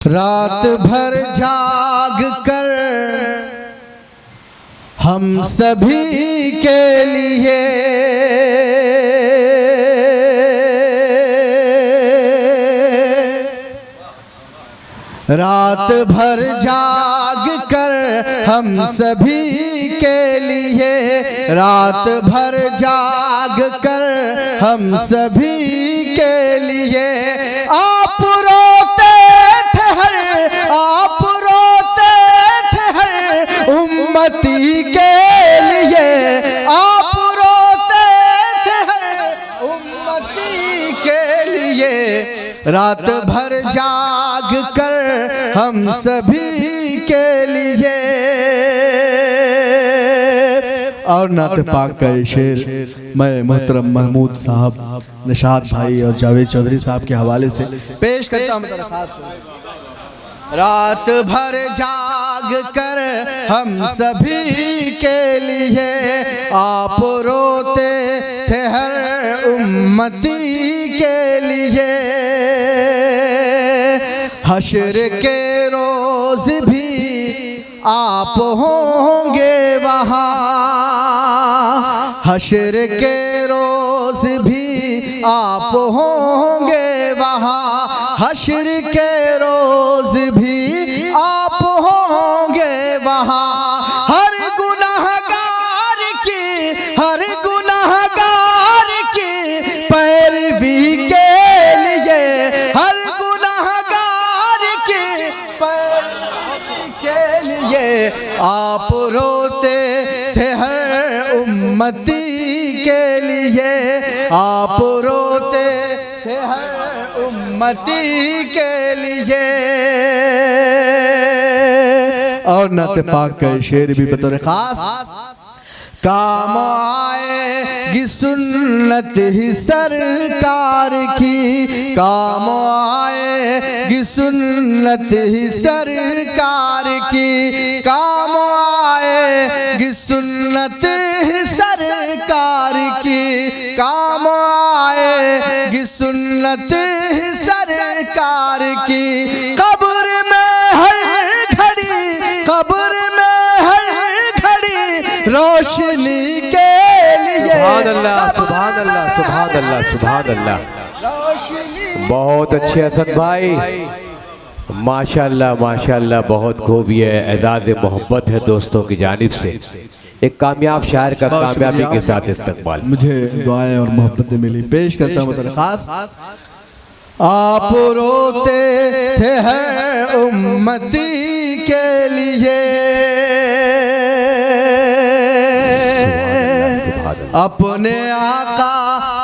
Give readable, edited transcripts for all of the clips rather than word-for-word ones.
रात भर जाग कर हम सभी के लिए रात भर जाग कर हम सभी के लिए रात भर जाग कर हम सभी के लिए आप रोते थे आप रोते थे उम्मती के लिए आप रोते थे उम्मती के लिए रात भर जाग कर हम सभी के लिए। और नात पाक का शेर मैं मोहतरम महमूद साहब, निशाद भाई और जावेद चौधरी साहब के हवाले से पेश करता हूँ। रात भर जाग कर हम सभी के लिए आप रोते थे हर उम्मती के लिए। हश्र के रोज भी आप होंगे वहाँ, हश्र के रोज भी आप होंगे वहाँ, हश्र के रोज भी आप होंगे वहाँ। हर गुनहगार की पैरवी के लिए, हर गुनहगार की पैरवी के लिए आप रोते थे हर उम्मती के लिए, आप रोते थे हर उम्मती के लिए। और नात पाक का शेर भी बतौर खास काम आएगी सुन्नत ही सरकार की, काम आएगी सुन्नत ही सरकार की, काम आएगी सुन्नत ही सरकार की, काम आएगी सुन्नत ही सरकार की। कब्र में हर घड़ी, कब्र में हर घड़ी रोशनी के लिए। सुभान अल्लाह, सुभान अल्लाह, सुभान अल्लाह, सुभान अल्लाह। बहुत अच्छे हसन भाई, माशाअल्लाह माशाअल्लाह, बहुत खूब। ये एजाज़ मोहब्बत है दोस्तों की जानिब से। एक कामयाब शायर का कामयाबी के साथ इस्तकबाल। मुझे दुआएं और मोहब्बतें मिली, पेश करता हूँ बतौर खास। आप रोते थे हैं उम्मती के लिए, अपने आका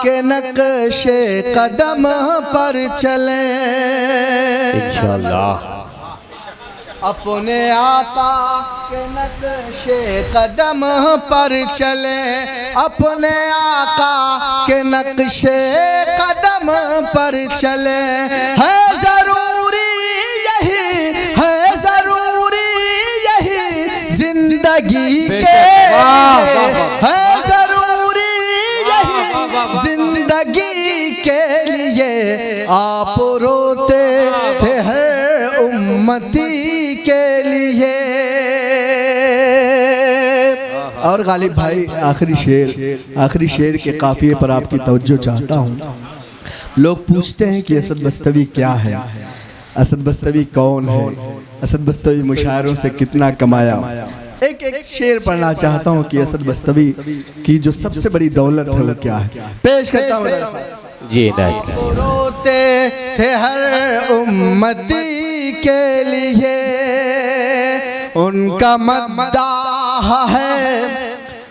के नक्शे कदम पर चले इंशाअल्लाह, अपने आका के नक्शे कदम पर चले, अपने आका के नक्शे कदम पर चले। है जरूरी यही, है जरूरी यही जिंदगी के, है जरूरी यही जिंदगी के लिए आप रोते थे हैं उम्मती के लिए। और गालिब भाई आखिरी शेर के काफिये पर आपकी तवज्जो चाहता हूँ। लोग पूछते हैं कि असद बस्तवी क्या है, असद बस्तवी कौन है, असद बस्तवी मुशायरों से कितना कमाया। एक शेर पढ़ना चाहता हूँ कि असद बस्तवी की जो सबसे बड़ी दौलत है वो क्या है, पेश करता हूँ जी। रोते थे हर उम्मती के लिए, उनका मद्दाह है,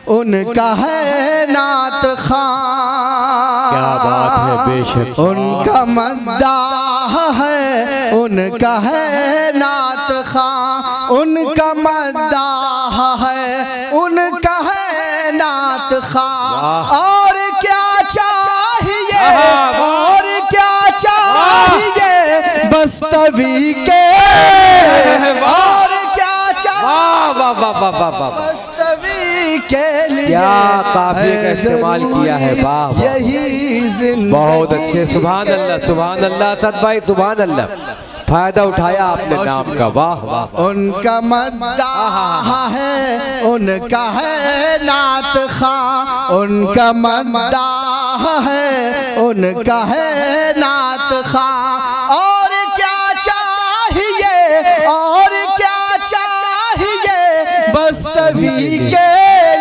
उनका है नात खां। क्या बात है, बेशक। उनका मद्दाह है, उनका है नात खां, उनका मद्दाह है, उनका है नात खां। और क्या चाहिए, और क्या चाहिए बस्तवी के, और क्या चाहिए बस्तवी के लिए। क्या काफिये का इस्तेमाल किया है, वाह यही जिंदगी। बहुत अच्छे, सुभान अल्लाह, सुभान अल्लाह। असद भाई सुभान अल्लाह। फायदा उठाया आपने नाम का, वाह वाह वाह। उनका मद्दाह है, उनका है नात खां, उनका मद्दाह है, उनका है नात खां। और क्या चाहिए, और क्या चाहिए बस्तवी के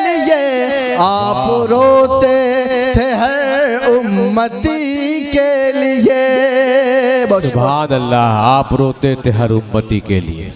लिए, आप रोते थे हर उम्मती के लिए। सुभान अल्लाह, आप रोते थे हर उम्मती के लिए।